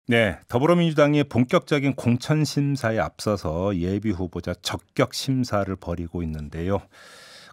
네, 더불어민주당이 본격적인 공천 심사에 앞서서 예비 후보자 적격 심사를 벌이고 있는데요.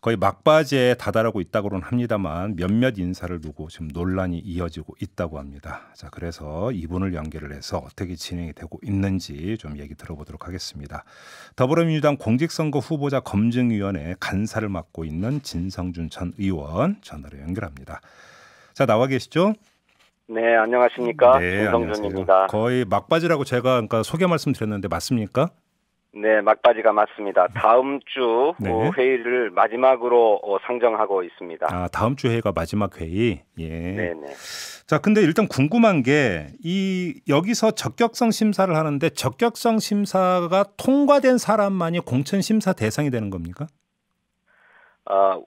거의 막바지에 다다르고 있다고는 합니다만 몇몇 인사를 두고 지금 논란이 이어지고 있다고 합니다. 자, 그래서 이분을 연결을 해서 어떻게 진행이 되고 있는지 좀 얘기 들어보도록 하겠습니다. 더불어민주당 공직선거 후보자 검증위원회 간사를 맡고 있는 진성준 전 의원 전화로 연결합니다. 자, 나와 계시죠? 네, 안녕하십니까. 네, 진성준입니다. 안녕하세요. 거의 막바지라고 제가 그러니까 소개 말씀드렸는데 맞습니까? 네, 막바지가 맞습니다. 다음 주 네. 회의를 마지막으로 상정하고 있습니다. 아, 다음 주 회의가 마지막 회의. 예. 네네. 자, 근데 일단 궁금한 게 여기서 적격성 심사를 하는데 적격성 심사가 통과된 사람만이 공천 심사 대상이 되는 겁니까?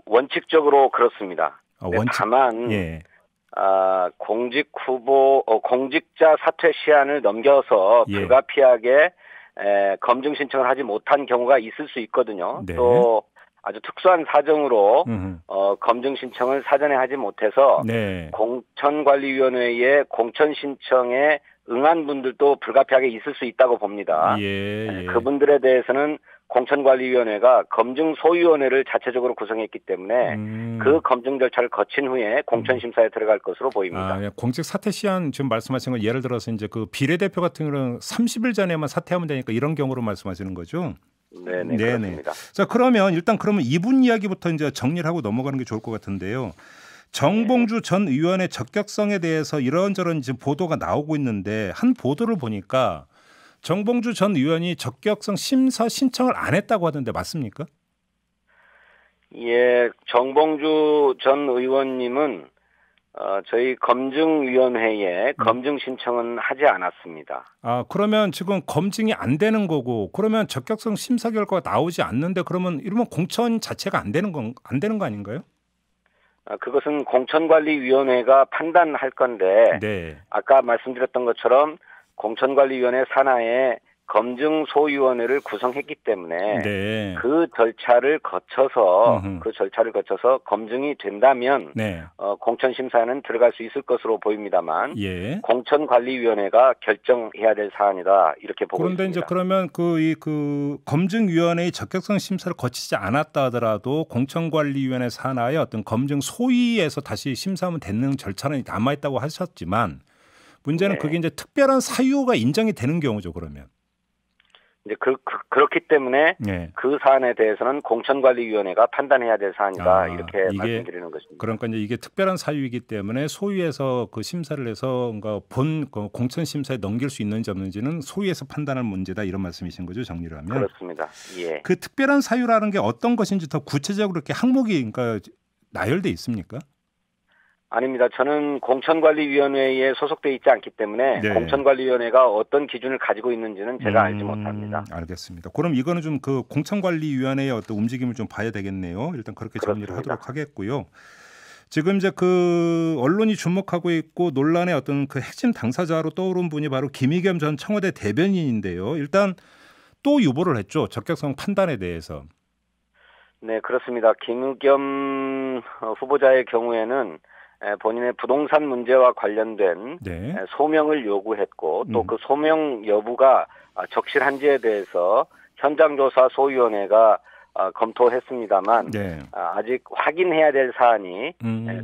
원칙적으로 그렇습니다. 네, 다만 예. 공직자 사퇴 시한을 넘겨서 예. 불가피하게 검증 신청을 하지 못한 경우가 있을 수 있거든요. 네. 또 아주 특수한 사정으로 검증 신청을 사전에 하지 못해서 네. 공천관리위원회의 공천 신청에 응한 분들도 불가피하게 있을 수 있다고 봅니다. 예. 그분들에 대해서는 공천관리위원회가 검증 소위원회를 자체적으로 구성했기 때문에 그 검증 절차를 거친 후에 공천심사에 들어갈 것으로 보입니다. 공직 사퇴 시한 지금 말씀하신 건 예를 들어서 이제 그 비례대표 같은 경우는 30일 전에만 사퇴하면 되니까 이런 경우로 말씀하시는 거죠? 네네. 그렇습니다. 자, 그러면 이분 이야기부터 이제 정리를 하고 넘어가는 게 좋을 것 같은데요. 정봉주 전 의원의 적격성에 대해서 이런저런 지금 보도가 나오고 있는데 한 보도를 보니까 정봉주 전 의원이 적격성 심사 신청을 안 했다고 하던데 맞습니까? 예, 정봉주 전 의원님은 저희 검증위원회에 검증 신청은 하지 않았습니다. 아, 그러면 지금 검증이 안 되는 거고, 그러면 적격성 심사 결과가 나오지 않는데 그러면 이러면 공천 자체가 안 되는 거 아닌가요? 그것은 공천관리위원회가 판단할 건데, 네. 아까 말씀드렸던 것처럼 공천관리위원회 산하에 검증소위원회를 구성했기 때문에 네. 그 절차를 거쳐서 검증이 된다면 네. 공천 심사에는 들어갈 수 있을 것으로 보입니다만 예. 공천관리위원회가 결정해야 될 사안이다 이렇게 보고 그런데 있습니다. 이제 그러면 그 검증위원회의 적격성 심사를 거치지 않았다 하더라도 공천관리위원회 산하의 어떤 검증 소위에서 다시 심사하면 되는 절차는 남아 있다고 하셨지만 문제는 네. 그게 이제 특별한 사유가 인정이 되는 경우죠, 그러면. 이제 그렇기 때문에 네. 그 사안에 대해서는 공천관리위원회가 판단해야 될 사안이다 이렇게 말씀드리는 것입니다. 그러니까 이제 이게 특별한 사유이기 때문에 소위에서 그 심사를 해서 그러니까 공천 심사에 넘길 수 있는지 없는지는 소위에서 판단할 문제다 이런 말씀이신 거죠, 정리를 하면. 그렇습니다. 예. 그 특별한 사유라는 게 어떤 것인지 더 구체적으로 이렇게 항목이 그러니까 나열돼 있습니까? 아닙니다. 저는 공천관리위원회에 소속돼 있지 않기 때문에 네. 공천관리위원회가 어떤 기준을 가지고 있는지는 제가 알지 못합니다. 알겠습니다. 그럼 이거는 좀 그 공천관리위원회의 어떤 움직임을 좀 봐야 되겠네요. 일단 그렇게 정리를 그렇습니다. 하도록 하겠고요. 지금 이제 그 언론이 주목하고 있고 논란의 어떤 그 핵심 당사자로 떠오른 분이 바로 김의겸 전 청와대 대변인인데요. 일단 또 유보를 했죠. 적격성 판단에 대해서. 네, 그렇습니다. 김의겸 후보자의 경우에는 본인의 부동산 문제와 관련된 네. 소명을 요구했고 또 그 소명 여부가 적실한지에 대해서 현장조사 소위원회가 검토했습니다만 네. 아직 확인해야 될 사안이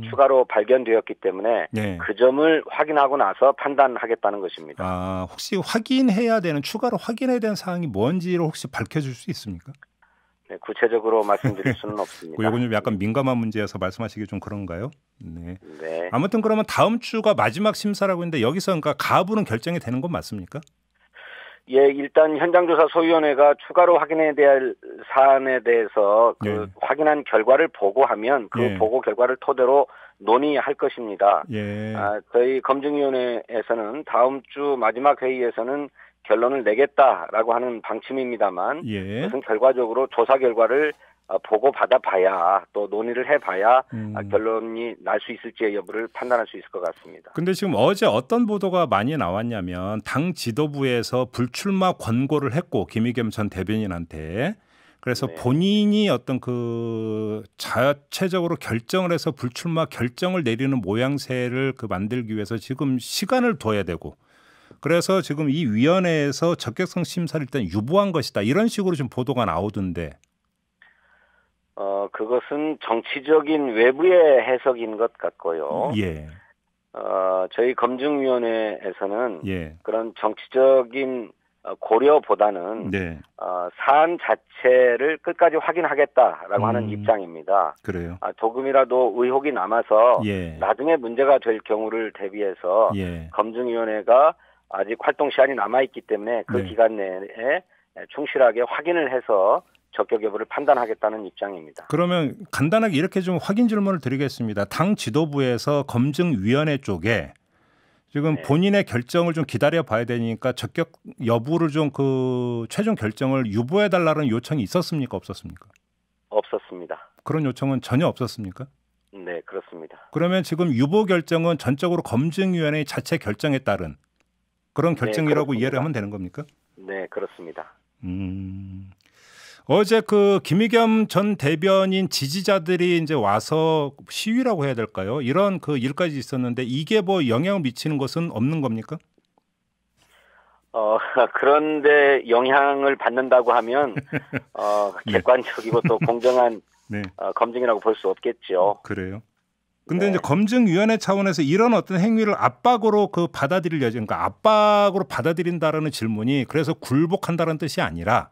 추가로 발견되었기 때문에 네. 그 점을 확인하고 나서 판단하겠다는 것입니다. 혹시 추가로 확인해야 되는 사항이 뭔지를 혹시 밝혀줄 수 있습니까? 네, 구체적으로 말씀드릴 수는 없습니다. 이건 좀 약간 민감한 문제여서 말씀하시기 좀 그런가요? 네. 네. 아무튼 그러면 다음 주가 마지막 심사라고 했는데 여기서 그러니까 가부는 결정이 되는 건 맞습니까? 예, 일단 현장조사 소위원회가 추가로 확인해야 될 사안에 대해서 확인한 결과를 보고하면 그 보고 결과를 토대로 논의할 것입니다. 예. 저희 검증위원회에서는 다음 주 마지막 회의에서는 결론을 내겠다라고 하는 방침입니다만 그것은 결과적으로 조사 결과를 보고받아 봐야 또 논의를 해봐야 결론이 날 수 있을지의 여부를 판단할 수 있을 것 같습니다. 근데 지금 어제 어떤 보도가 많이 나왔냐면 당 지도부에서 불출마 권고를 했고 김의겸 전 대변인한테 그래서 본인이 어떤 그 자체적으로 결정을 해서 불출마 결정을 내리는 모양새를 만들기 위해서 지금 시간을 둬야 되고 그래서 지금 이 위원회에서 적격성 심사를 일단 유보한 것이다. 이런 식으로 좀 보도가 나오던데. 그것은 정치적인 외부의 해석인 것 같고요. 예. 저희 검증위원회에서는 예. 그런 정치적인 고려보다는 네. 사안 자체를 끝까지 확인하겠다라고 하는 입장입니다. 그래요. 조금이라도 의혹이 남아서 예. 나중에 문제가 될 경우를 대비해서 예. 검증위원회가 아직 활동 시한이 남아있기 때문에 그 네. 기간 내에 충실하게 확인을 해서 적격 여부를 판단하겠다는 입장입니다. 그러면 간단하게 이렇게 좀 확인 질문을 드리겠습니다. 당 지도부에서 검증위원회 쪽에 지금 네. 본인의 결정을 좀 기다려 봐야 되니까 적격 여부를 좀 그 최종 결정을 유보해 달라는 요청이 있었습니까? 없었습니까? 없었습니다. 그런 요청은 전혀 없었습니까? 네, 그렇습니다. 그러면 지금 유보 결정은 전적으로 검증위원회 자체 결정에 따른 그런 결정이라고 네, 이해를 하면 되는 겁니까? 네, 그렇습니다. 어제 그 김의겸 전 대변인 지지자들이 이제 와서 시위라고 해야 될까요? 이런 그 일까지 있었는데 이게 뭐 영향을 미치는 것은 없는 겁니까? 그런데 영향을 받는다고 하면 객관적이고 또 공정한 네. 검증이라고 볼 수 없겠죠. 그래요. 근데 네. 이제 검증위원회 차원에서 이런 어떤 행위를 압박으로 그 받아들일 예정, 그러니까 압박으로 받아들인다라는 질문이 그래서 굴복한다는 뜻이 아니라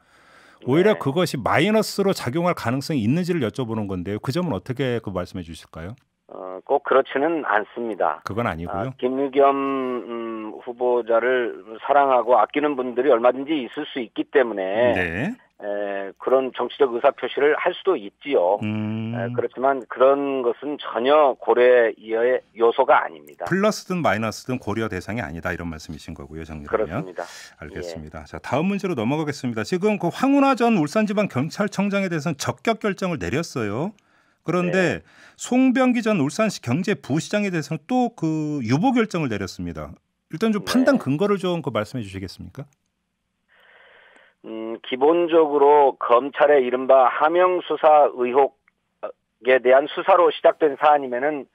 오히려 네. 그것이 마이너스로 작용할 가능성이 있는지를 여쭤보는 건데요. 그 점은 어떻게 그 말씀해 주실까요? 꼭 그렇지는 않습니다. 그건 아니고요. 김의겸 후보자를 사랑하고 아끼는 분들이 얼마든지 있을 수 있기 때문에 네. 그런 정치적 의사표시를 할 수도 있지요. 그렇지만 그런 것은 전혀 고려의 요소가 아닙니다. 플러스든 마이너스든 고려 대상이 아니다 이런 말씀이신 거고요. 정리하면. 그렇습니다. 알겠습니다. 예. 자, 다음 문제로 넘어가겠습니다. 지금 그 황운하 전 울산지방경찰청장에 대해서는 적격 결정을 내렸어요. 그런데 네. 송병기 전 울산시 경제부시장에 대해서는 또 그 유보 결정을 내렸습니다. 일단 좀 판단 근거를 좀 그 말씀해 주시겠습니까? 기본적으로 검찰의 이른바 하명 수사 의혹에 대한 수사로 시작된 사안이면은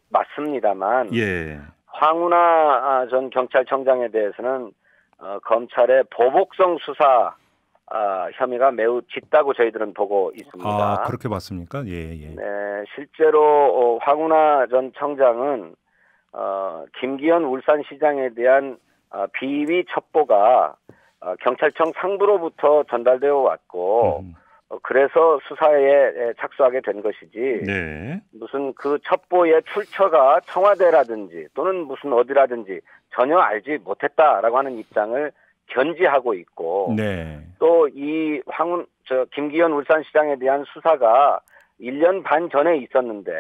맞습니다만, 예. 황운하 전 경찰청장에 대해서는 검찰의 보복성 수사 혐의가 매우 짙다고 저희들은 보고 있습니다. 아, 그렇게 봤습니까? 예. 네, 실제로 황운하 전 청장은 김기현 울산시장에 대한 비위 첩보가 경찰청 상부로부터 전달되어 왔고 그래서 수사에 착수하게 된 것이지 네. 무슨 그 첩보의 출처가 청와대라든지 또는 무슨 어디라든지 전혀 알지 못했다라고 하는 입장을 견지하고 있고 네. 또 이 김기현 울산시장에 대한 수사가 1년 반 전에 있었는데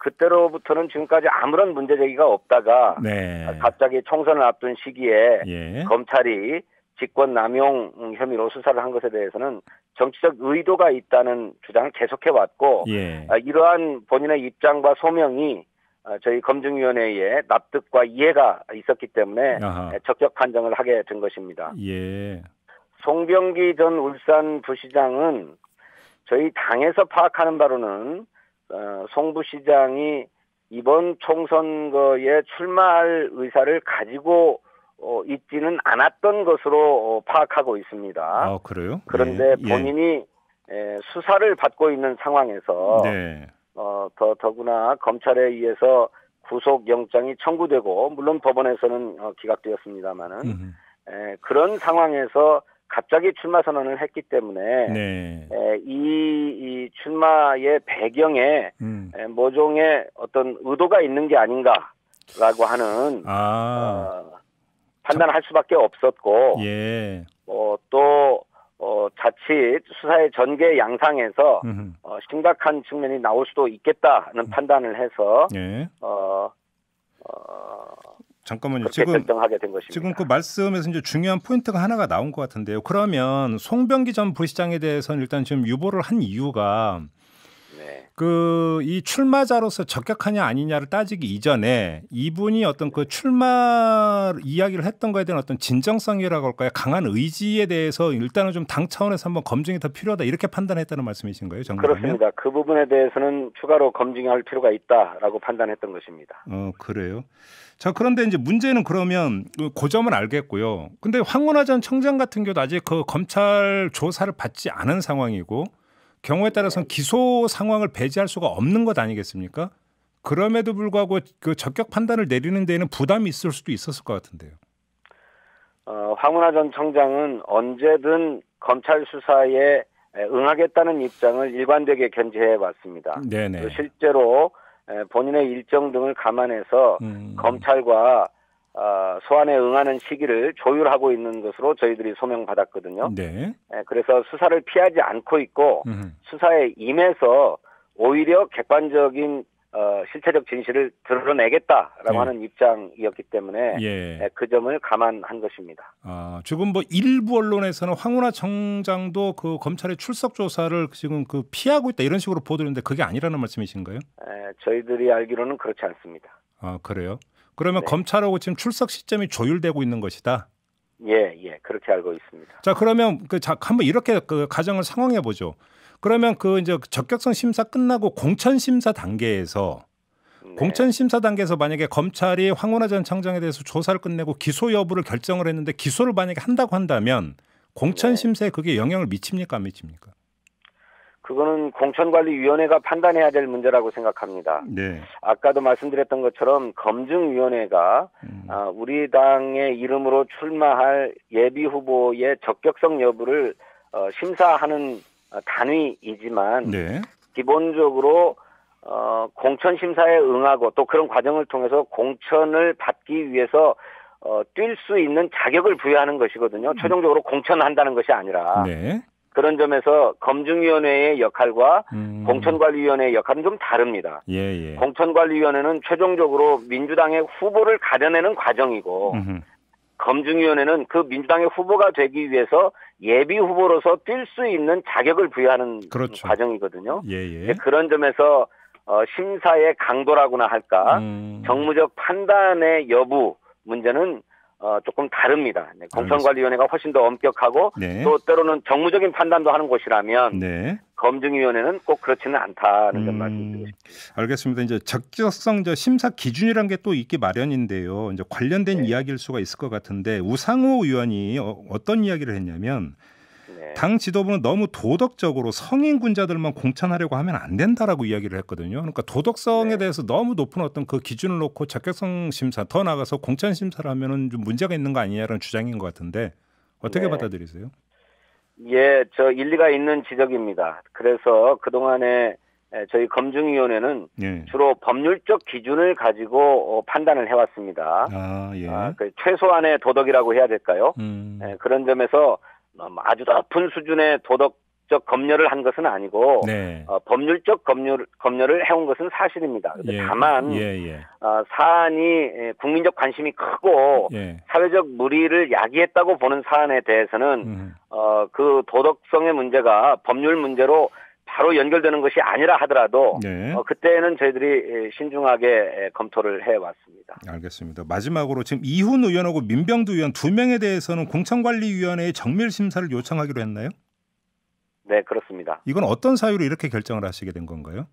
그때로부터는 지금까지 아무런 문제 제기가 없다가 네. 갑자기 총선을 앞둔 시기에 예. 검찰이 직권 남용 혐의로 수사를 한 것에 대해서는 정치적 의도가 있다는 주장을 계속해 왔고 예. 이러한 본인의 입장과 소명이 저희 검증위원회에 납득과 이해가 있었기 때문에 적격 판정을 하게 된 것입니다. 예. 송병기 전 울산부시장은 저희 당에서 파악하는 바로는 송 부시장이 이번 총선거에 출마할 의사를 가지고 있지는 않았던 것으로 파악하고 있습니다. 아, 그래요? 그런데 예. 본인이 수사를 받고 있는 상황에서 네. 더구나 검찰에 의해서 구속영장이 청구되고 물론 법원에서는 기각되었습니다마는 그런 상황에서 갑자기 출마 선언을 했기 때문에 네. 이 출마의 배경에 모종의 어떤 의도가 있는 게 아닌가라고 하는 판단을 할 수밖에 없었고 예. 또 자칫 수사의 전개 양상에서 심각한 측면이 나올 수도 있겠다는 판단을 해서 예. 잠깐만요. 그렇게 결정하게 된 것입니다. 지금 그 말씀에서 이제 중요한 포인트가 하나가 나온 것 같은데요. 그러면 송병기 전 부시장에 대해서는 일단 지금 유보를 한 이유가 이 출마자로서 적격하냐 아니냐를 따지기 이전에 이분이 어떤 그 출마 이야기를 했던 거에 대한 어떤 진정성이라고 할까요? 강한 의지에 대해서 일단은 좀 당 차원에서 한번 검증이 더 필요하다 이렇게 판단했다는 말씀이신 거예요? 정말요? 그렇습니다. 그 부분에 대해서는 추가로 검증할 필요가 있다라고 판단했던 것입니다. 그래요? 자, 그런데 이제 문제는 그러면 그 점은 알겠고요. 근데 황운하 전 청장 같은 경우도 아직 그 검찰 조사를 받지 않은 상황이고 경우에 따라서는 기소 상황을 배제할 수가 없는 것 아니겠습니까? 그럼에도 불구하고 그 적격 판단을 내리는 데에는 부담이 있을 수도 있었을 것 같은데요. 황운하 전 청장은 언제든 검찰 수사에 응하겠다는 입장을 일관되게 견지해 왔습니다. 네네. 실제로 본인의 일정 등을 감안해서 검찰과 소환에 응하는 시기를 조율하고 있는 것으로 저희들이 소명받았거든요. 네. 그래서 수사를 피하지 않고 있고 수사에 임해서 오히려 객관적인 실체적 진실을 드러내겠다라고 하는 입장이었기 때문에 그 점을 감안한 것입니다. 지금 뭐 일부 언론에서는 황운하 청장도 그 검찰의 출석 조사를 지금 그 피하고 있다 이런 식으로 보도했는데 그게 아니라는 말씀이신가요? 저희들이 알기로는 그렇지 않습니다. 그래요? 그러면 검찰하고 지금 출석 시점이 조율되고 있는 것이다. 예, 그렇게 알고 있습니다. 자, 그러면 한번 이렇게 그 가정을 상황해 보죠. 그러면 그 이제 적격성 심사 끝나고 공천 심사 단계에서 공천 심사 단계에서 만약에 검찰이 황운하 전 청장에 대해서 조사를 끝내고 기소 여부를 결정을 했는데 기소를 만약에 한다고 한다면 공천 심사에 그게 영향을 미칩니까 안 미칩니까? 그거는 공천관리위원회가 판단해야 될 문제라고 생각합니다. 네. 아까도 말씀드렸던 것처럼 검증위원회가 우리 당의 이름으로 출마할 예비 후보의 적격성 여부를 심사하는 단위이지만 기본적으로 공천 심사에 응하고 또 그런 과정을 통해서 공천을 받기 위해서 뛸 수 있는 자격을 부여하는 것이거든요. 최종적으로 공천한다는 것이 아니라. 그런 점에서 검증위원회의 역할과 공천관리위원회의 역할은 좀 다릅니다. 공천관리위원회는 최종적으로 민주당의 후보를 가려내는 과정이고 검증위원회는 그 민주당의 후보가 되기 위해서 예비 후보로서 뛸 수 있는 자격을 부여하는 과정이거든요. 그런 점에서 심사의 강도라고나 할까 정무적 판단의 여부 문제는 조금 다릅니다. 공천관리위원회가 훨씬 더 엄격하고 또 때로는 정무적인 판단도 하는 곳이라면 검증위원회는 꼭 그렇지는 않다는 점 말씀드리고 싶습니다. 알겠습니다. 이제 적격성 심사 기준이란 게 또 있기 마련인데요. 이제 관련된 이야기일 수가 있을 것 같은데 우상호 의원이 어떤 이야기를 했냐면 당 지도부는 너무 도덕적으로 성인 군자들만 공천하려고 하면 안 된다라고 이야기를 했거든요. 그러니까 도덕성에 대해서 너무 높은 어떤 그 기준을 놓고 적격성 심사 더 나가서 공천 심사를 하면은 좀 문제가 있는 거 아니냐라는 주장인 것 같은데 어떻게 받아들이세요? 저 일리가 있는 지적입니다. 그래서 그동안에 저희 검증위원회는 주로 법률적 기준을 가지고 판단을 해왔습니다. 그 최소한의 도덕이라고 해야 될까요? 그런 점에서 아주 높은 수준의 도덕적 검열을 한 것은 아니고 법률적 검열을 해온 것은 사실입니다. 다만 사안이 국민적 관심이 크고 사회적 물의를 야기했다고 보는 사안에 대해서는 그 도덕성의 문제가 법률 문제로 바로 연결되는 것이 아니라 하더라도 그때는 저희들이 신중하게 검토를 해왔습니다. 알겠습니다. 마지막으로 지금 이훈 의원하고 민병두 의원 두 명에 대해서는 공천관리위원회의 정밀 심사를 요청하기로 했나요? 네, 그렇습니다. 이건 어떤 사유로 이렇게 결정을 하시게 된 건가요?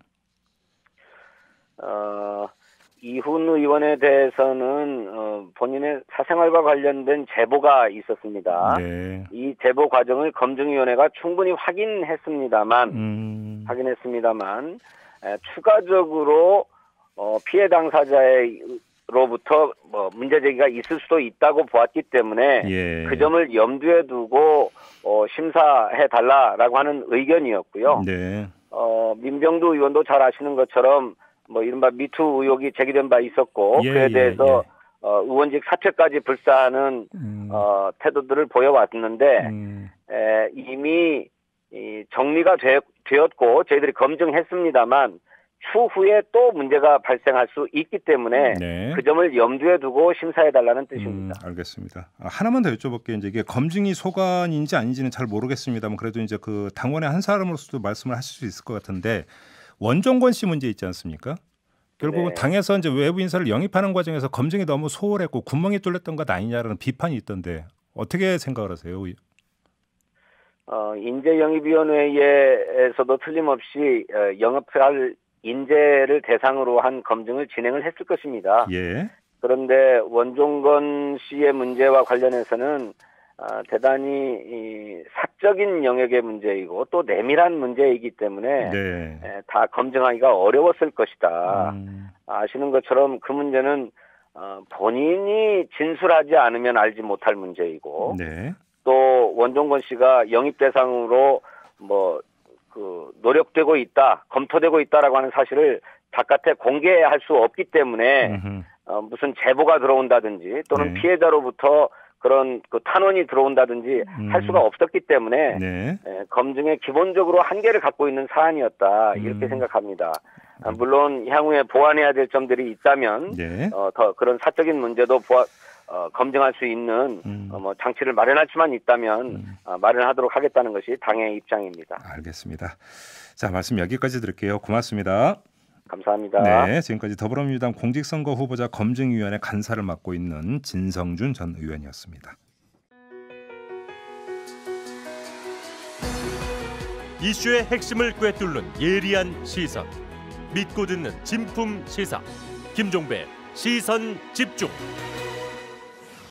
이훈 의원에 대해서는 본인의 사생활과 관련된 제보가 있었습니다. 이 제보 과정을 검증위원회가 충분히 확인했습니다만 추가적으로 피해 당사자로부터 문제 제기가 있을 수도 있다고 보았기 때문에 그 점을 염두에 두고 심사해 달라라고 하는 의견이었고요. 민병두 의원도 잘 아시는 것처럼 이른바 미투 의혹이 제기된 바 있었고 그에 대해서 의원직 사퇴까지 불사하는 태도들을 보여왔는데 이미 정리가 되었고 저희들이 검증했습니다만 추후에 또 문제가 발생할 수 있기 때문에 그 점을 염두에 두고 심사해달라는 뜻입니다. 알겠습니다. 하나만 더 여쭤볼게요. 이제 이게 검증이 소관인지 아닌지는 잘 모르겠습니다만 그래도 이제 그 당원의 한 사람으로서도 말씀을 하실 수 있을 것 같은데 원종건 씨 문제 있지 않습니까? 결국은 당에서 이제 외부 인사를 영입하는 과정에서 검증이 너무 소홀했고 구멍이 뚫렸던 것 아니냐라는 비판이 있던데 어떻게 생각을 하세요? 인재영입위원회에서도 틀림없이 영입할 인재를 대상으로 한 검증을 진행을 했을 것입니다. 그런데 원종건 씨의 문제와 관련해서는 대단히 이 사적인 영역의 문제이고 또 내밀한 문제이기 때문에 네. 다 검증하기가 어려웠을 것이다. 아시는 것처럼 그 문제는 본인이 진술하지 않으면 알지 못할 문제이고 네. 또 원종건 씨가 영입 대상으로 노력되고 있다, 검토되고 있다라고 하는 사실을 바깥에 공개할 수 없기 때문에 무슨 제보가 들어온다든지 또는 네. 피해자로부터 그런 그 탄원이 들어온다든지 할 수가 없었기 때문에 네. 검증에 기본적으로 한계를 갖고 있는 사안이었다 이렇게 생각합니다. 물론 향후에 보완해야 될 점들이 있다면 네. 더 그런 사적인 문제도 검증할 수 있는 장치를 마련할 수만 있다면 마련하도록 하겠다는 것이 당의 입장입니다. 알겠습니다. 자, 말씀 여기까지 드릴게요. 고맙습니다. 감사합니다. 네, 지금까지 더불어민주당 공직선거 후보자 검증위원회 간사를 맡고 있는 진성준 전 의원이었습니다. 이슈의 핵심을 꿰뚫는 예리한 시선, 믿고 듣는 진품 시사, 김종배 시선 집중.